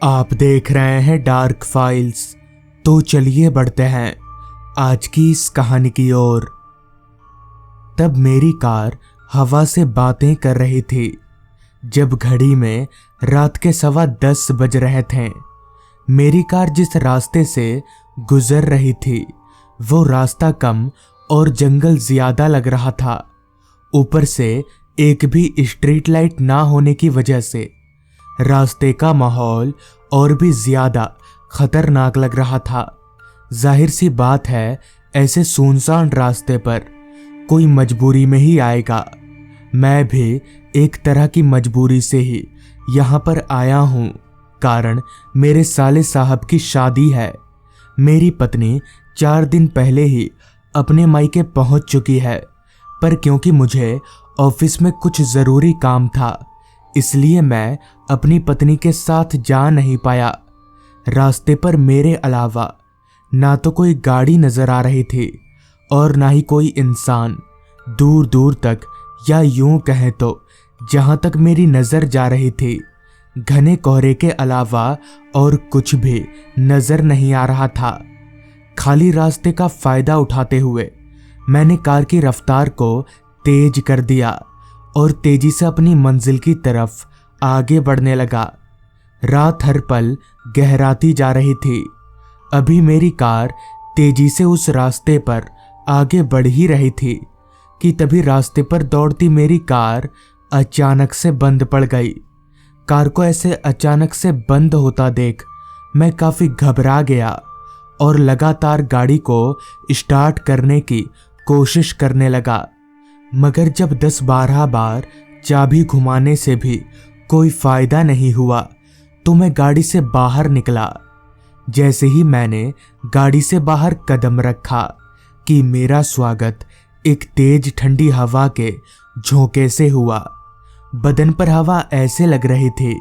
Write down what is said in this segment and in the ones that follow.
आप देख रहे हैं डार्क फाइल्स। तो चलिए बढ़ते हैं आज की इस कहानी की ओर। तब मेरी कार हवा से बातें कर रही थी जब घड़ी में रात के 10:15 बज रहे थे। मेरी कार जिस रास्ते से गुजर रही थी वो रास्ता कम और जंगल ज्यादा लग रहा था। ऊपर से एक भी स्ट्रीट लाइट ना होने की वजह से रास्ते का माहौल और भी ज्यादा खतरनाक लग रहा था। जाहिर सी बात है, ऐसे सुनसान रास्ते पर कोई मजबूरी में ही आएगा। मैं भी एक तरह की मजबूरी से ही यहाँ पर आया हूँ, कारण मेरे साले साहब की शादी है। मेरी पत्नी 4 दिन पहले ही अपने मायके पहुँच चुकी है, पर क्योंकि मुझे ऑफिस में कुछ ज़रूरी काम था इसलिए मैं अपनी पत्नी के साथ जा नहीं पाया। रास्ते पर मेरे अलावा ना तो कोई गाड़ी नजर आ रही थी और ना ही कोई इंसान। दूर दूर तक, या यूं कहें तो जहां तक मेरी नजर जा रही थी, घने कोहरे के अलावा और कुछ भी नजर नहीं आ रहा था। खाली रास्ते का फायदा उठाते हुए मैंने कार की रफ्तार को तेज कर दिया और तेजी से अपनी मंजिल की तरफ आगे बढ़ने लगा। रात हर पल गहराती जा रही थी। अभी मेरी कार तेजी से उस रास्ते पर आगे बढ़ ही रही थी कि तभी रास्ते पर दौड़ती मेरी कार अचानक से बंद पड़ गई। कार को ऐसे अचानक से बंद होता देख मैं काफी घबरा गया और लगातार गाड़ी को स्टार्ट करने की कोशिश करने लगा, मगर जब 10-12 बार चाबी घुमाने से भी कोई फायदा नहीं हुआ तो मैं गाड़ी से बाहर निकला। जैसे ही मैंने गाड़ी से बाहर कदम रखा कि मेरा स्वागत एक तेज ठंडी हवा के झोंके से हुआ। बदन पर हवा ऐसे लग रही थी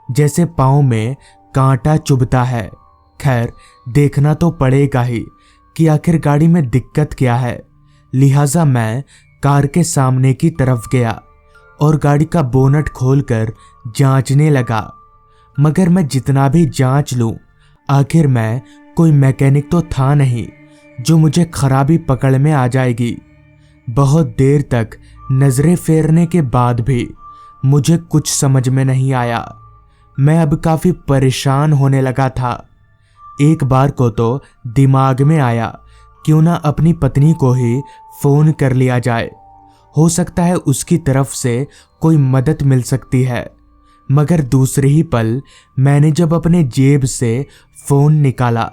जैसे पाँव में कांटा चुभता है। खैर, देखना तो पड़ेगा ही कि आखिर गाड़ी में दिक्कत क्या है। लिहाजा मैं कार के सामने की तरफ गया और गाड़ी का बोनट खोलकर जांचने लगा, मगर मैं जितना भी जांच लूं, आखिर मैं कोई मैकेनिक तो था नहीं जो मुझे खराबी पकड़ में आ जाएगी। बहुत देर तक नजरें फेरने के बाद भी मुझे कुछ समझ में नहीं आया। मैं अब काफी परेशान होने लगा था। एक बार को तो दिमाग में आया क्यों ना अपनी पत्नी को ही फोन कर लिया जाए, हो सकता है उसकी तरफ से कोई मदद मिल सकती है। मगर दूसरे ही पल मैंने जब अपने जेब से फोन निकाला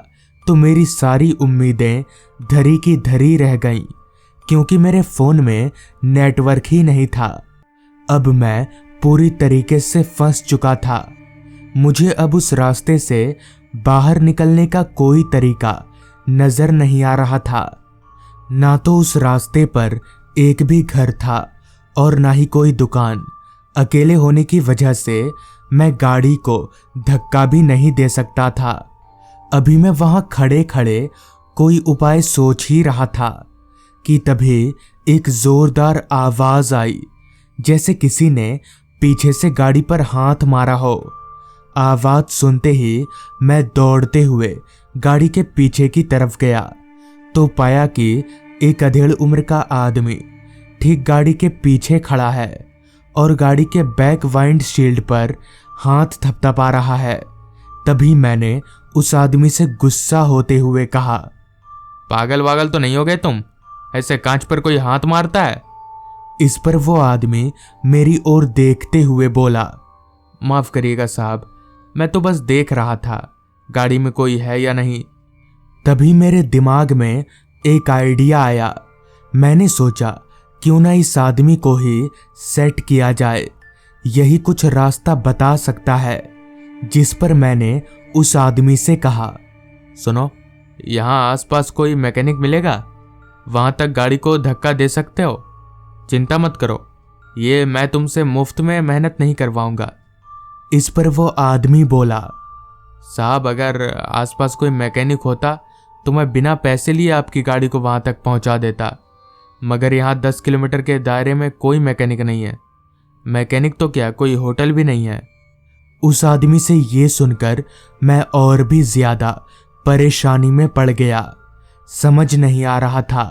तो मेरी सारी उम्मीदें धरी की धरी रह गईं, क्योंकि मेरे फोन में नेटवर्क ही नहीं था। अब मैं पूरी तरीके से फंस चुका था। मुझे अब उस रास्ते से बाहर निकलने का कोई तरीका नजर नहीं आ रहा था। ना तो उस रास्ते पर एक भी घर था और ना ही कोई दुकान। अकेले होने की वजह से मैं गाड़ी को धक्का भी नहीं दे सकता था। अभी मैं वहां खड़े खड़े कोई उपाय सोच ही रहा था कि तभी एक जोरदार आवाज आई, जैसे किसी ने पीछे से गाड़ी पर हाथ मारा हो। आवाज सुनते ही मैं दौड़ते हुए गाड़ी के पीछे की तरफ गया तो पाया कि एक अधेड़ उम्र का आदमी ठीक गाड़ी के पीछे खड़ा है और गाड़ी के बैक वाइंड शील्ड पर हाथ थपथपा रहा है। तभी मैंने उस आदमी से गुस्सा होते हुए कहा, पागल वागल तो नहीं हो गए तुम? ऐसे कांच पर कोई हाथ मारता है? इस पर वो आदमी मेरी ओर देखते हुए बोला, माफ करिएगा साहब, मैं तो बस देख रहा था गाड़ी में कोई है या नहीं। तभी मेरे दिमाग में एक आइडिया आया। मैंने सोचा क्यों ना इस आदमी को ही सेट किया जाए, यही कुछ रास्ता बता सकता है। जिस पर मैंने उस आदमी से कहा, सुनो, यहाँ आसपास कोई मैकेनिक मिलेगा? वहां तक गाड़ी को धक्का दे सकते हो? चिंता मत करो, ये मैं तुमसे मुफ्त में मेहनत नहीं करवाऊंगा। इस पर वो आदमी बोला, साहब, अगर आसपास कोई मैकेनिक होता तो मैं बिना पैसे लिए आपकी गाड़ी को वहां तक पहुंचा देता, मगर यहाँ 10 किलोमीटर के दायरे में कोई मैकेनिक नहीं है। मैकेनिक तो क्या, कोई होटल भी नहीं है। उस आदमी से ये सुनकर मैं और भी ज्यादा परेशानी में पड़ गया। समझ नहीं आ रहा था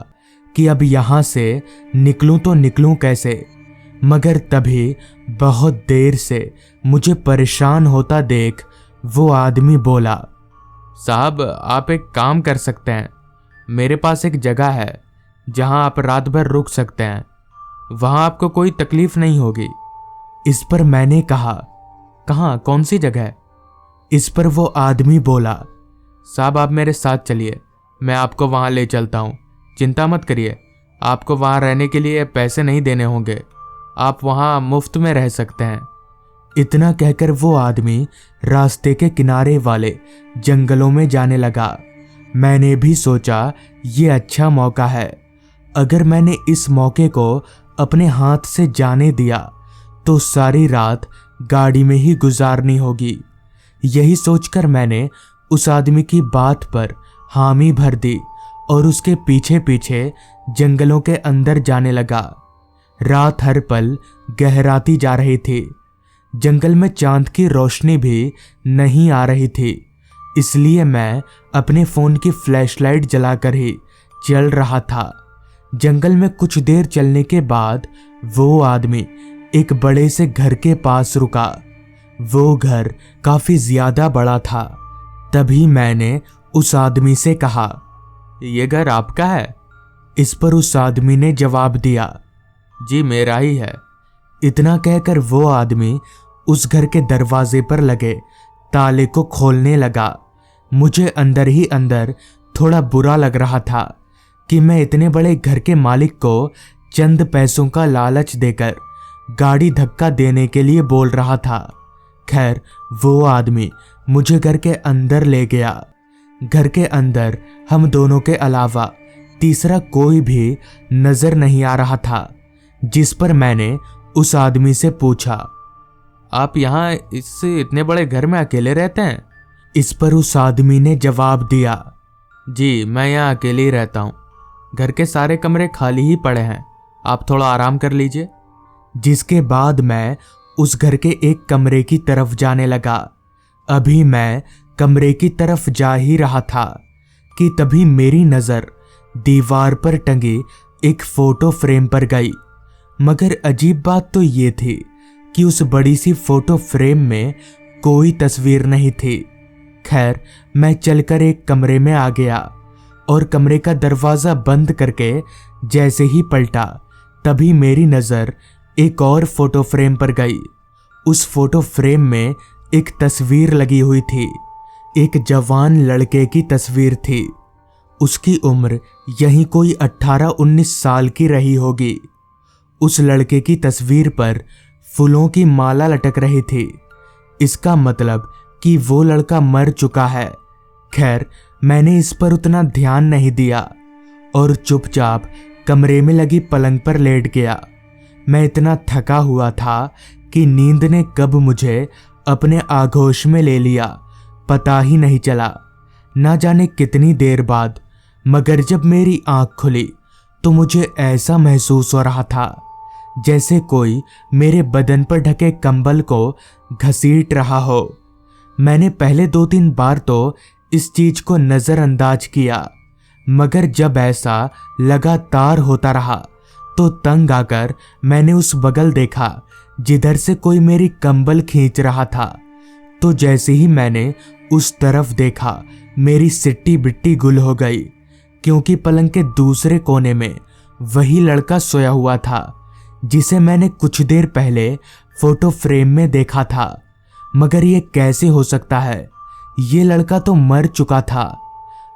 कि अब यहां से निकलूं तो निकलूं कैसे। मगर तभी बहुत देर से मुझे परेशान होता देख वो आदमी बोला, साहब आप एक काम कर सकते हैं, मेरे पास एक जगह है जहां आप रात भर रुक सकते हैं, वहां आपको कोई तकलीफ नहीं होगी। इस पर मैंने कहा, कहाँ, कौन सी जगह है? इस पर वो आदमी बोला, साहब आप मेरे साथ चलिए, मैं आपको वहां ले चलता हूँ, चिंता मत करिए, आपको वहां रहने के लिए पैसे नहीं देने होंगे, आप वहां मुफ्त में रह सकते हैं। इतना कहकर वो आदमी रास्ते के किनारे वाले जंगलों में जाने लगा। मैंने भी सोचा ये अच्छा मौका है, अगर मैंने इस मौके को अपने हाथ से जाने दिया तो सारी रात गाड़ी में ही गुजारनी होगी। यही सोचकर मैंने उस आदमी की बात पर हामी भर दी और उसके पीछे पीछे जंगलों के अंदर जाने लगा। रात हर पल गहराती जा रही थी, जंगल में चांद की रोशनी भी नहीं आ रही थी, इसलिए मैं अपने फोन की फ्लैशलाइट जलाकर ही चल रहा था। जंगल में कुछ देर चलने के बाद वो आदमी एक बड़े से घर के पास रुका। वो घर काफी ज्यादा बड़ा था। तभी मैंने उस आदमी से कहा, ये घर आपका है? इस पर उस आदमी ने जवाब दिया, जी मेरा ही है। इतना कहकर वो आदमी उस घर के दरवाजे पर लगे ताले को खोलने लगा। मुझे अंदर ही अंदर थोड़ा बुरा लग रहा था कि मैं इतने बड़े घर के मालिक को चंद पैसों का लालच देकर गाड़ी धक्का देने के लिए बोल रहा था। खैर वो आदमी मुझे घर के अंदर ले गया। घर के अंदर हम दोनों के अलावा तीसरा कोई भी नजर नहीं आ रहा था, जिस पर मैंने उस आदमी से पूछा, आप यहाँ इस इतने बड़े घर में अकेले रहते हैं? इस पर उस आदमी ने जवाब दिया, जी मैं यहाँ अकेले ही रहता हूँ, घर के सारे कमरे खाली ही पड़े हैं, आप थोड़ा आराम कर लीजिए। जिसके बाद मैं उस घर के एक कमरे की तरफ जाने लगा। अभी मैं कमरे की तरफ जा ही रहा था कि तभी मेरी नजर दीवार पर टंगी एक फोटो फ्रेम पर गई। मगर अजीब बात तो ये थी कि उस बड़ी सी फोटो फ्रेम में कोई तस्वीर नहीं थी। खैर मैं चलकर एक कमरे में आ गया और कमरे का दरवाजा बंद करके जैसे ही पलटा, तभी मेरी नजर एक और फोटो फ्रेम पर गई। उस फोटो फ्रेम में एक तस्वीर लगी हुई थी। एक जवान लड़के की तस्वीर थी। उसकी उम्र यहीं कोई 18-19 साल की रही होगी। उस लड़के की तस्वीर पर फूलों की माला लटक रही थी। इसका मतलब कि वो लड़का मर चुका है। खैर मैंने इस पर उतना ध्यान नहीं दिया और चुपचाप कमरे में लगी पलंग पर लेट गया। मैं इतना थका हुआ था कि नींद ने कब मुझे अपने आगोश में ले लिया पता ही नहीं चला। ना जाने कितनी देर बाद, मगर जब मेरी आंख खुली तो मुझे ऐसा महसूस हो रहा था जैसे कोई मेरे बदन पर ढके कंबल को घसीट रहा हो। मैंने पहले 2-3 बार तो इस चीज को नजरअंदाज किया, मगर जब ऐसा लगातार होता रहा तो तंग आकर मैंने उस बगल देखा जिधर से कोई मेरी कंबल खींच रहा था। तो जैसे ही मैंने उस तरफ देखा, मेरी सिट्टी बिट्टी गुल हो गई, क्योंकि पलंग के दूसरे कोने में वही लड़का सोया हुआ था जिसे मैंने कुछ देर पहले फोटो फ्रेम में देखा था। मगर ये कैसे हो सकता है? ये लड़का तो मर चुका था।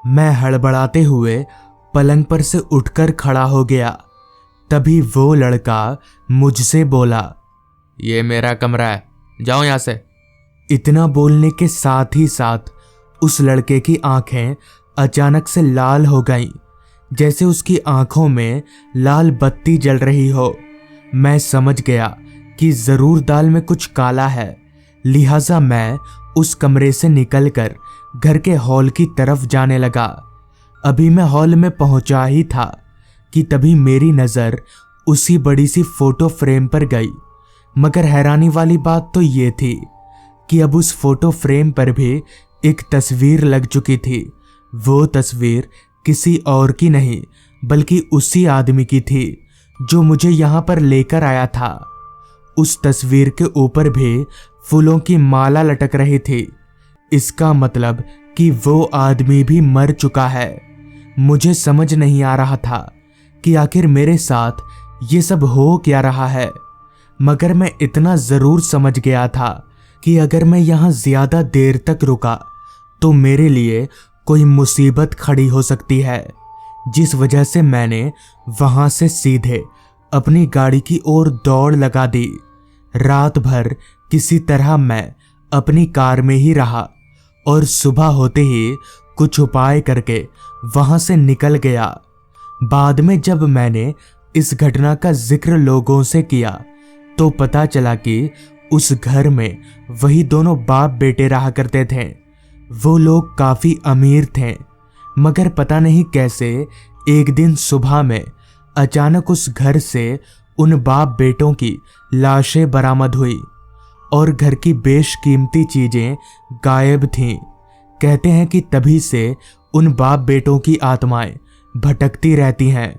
मैं हड़बड़ाते हुए पलंग पर से उठकर खड़ा हो गया। तभी वो लड़का मुझसे बोला, ये मेरा कमरा है, जाओ यहाँ से। इतना बोलने के साथ ही साथ उस लड़के की आंखें अचानक से लाल हो गईं, जैसे उसकी आंखों में लाल बत्ती जल रही हो। मैं समझ गया कि जरूर दाल में कुछ काला है, लिहाजा मैं उस कमरे से निकलकर घर के हॉल की तरफ जाने लगा। अभी मैं हॉल में पहुंचा ही था कि तभी मेरी नजर उसी बड़ी सी फोटो फ्रेम पर गई। मगर हैरानी वाली बात तो ये थी कि अब उस फोटो फ्रेम पर भी एक तस्वीर लग चुकी थी। वो तस्वीर किसी और की नहीं बल्कि उसी आदमी की थी जो मुझे यहाँ पर लेकर आया था। उस तस्वीर के ऊपर भी फूलों की माला लटक रही थी। इसका मतलब कि वो आदमी भी मर चुका है। मुझे समझ नहीं आ रहा था कि आखिर मेरे साथ ये सब हो क्या रहा है, मगर मैं इतना जरूर समझ गया था कि अगर मैं यहाँ ज्यादा देर तक रुका तो मेरे लिए कोई मुसीबत खड़ी हो सकती है, जिस वजह से मैंने वहां से सीधे अपनी गाड़ी की ओर दौड़ लगा दी। रात भर किसी तरह मैं अपनी कार में ही रहा और सुबह होते ही कुछ उपाय करके वहां से निकल गया। बाद में जब मैंने इस घटना का जिक्र लोगों से किया तो पता चला कि उस घर में वही दोनों बाप बेटे रहा करते थे। वो लोग काफी अमीर थे, मगर पता नहीं कैसे एक दिन सुबह में अचानक उस घर से उन बाप बेटों की लाशें बरामद हुई और घर की बेशकीमती चीजें गायब थीं। कहते हैं कि तभी से उन बाप बेटों की आत्माएं भटकती रहती हैं,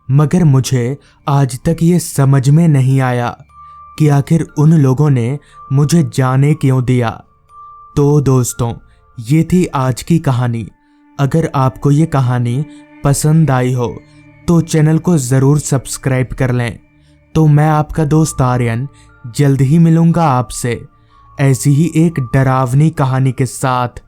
मगर मुझे आज तक ये समझ में नहीं आया कि आखिर उन लोगों ने मुझे जाने क्यों दिया। तो दोस्तों, ये थी आज की कहानी। अगर आपको ये कहानी पसंद आई हो तो चैनल को ज़रूर सब्सक्राइब कर लें। तो मैं आपका दोस्त आर्यन जल्द ही मिलूंगा आपसे ऐसी ही एक डरावनी कहानी के साथ।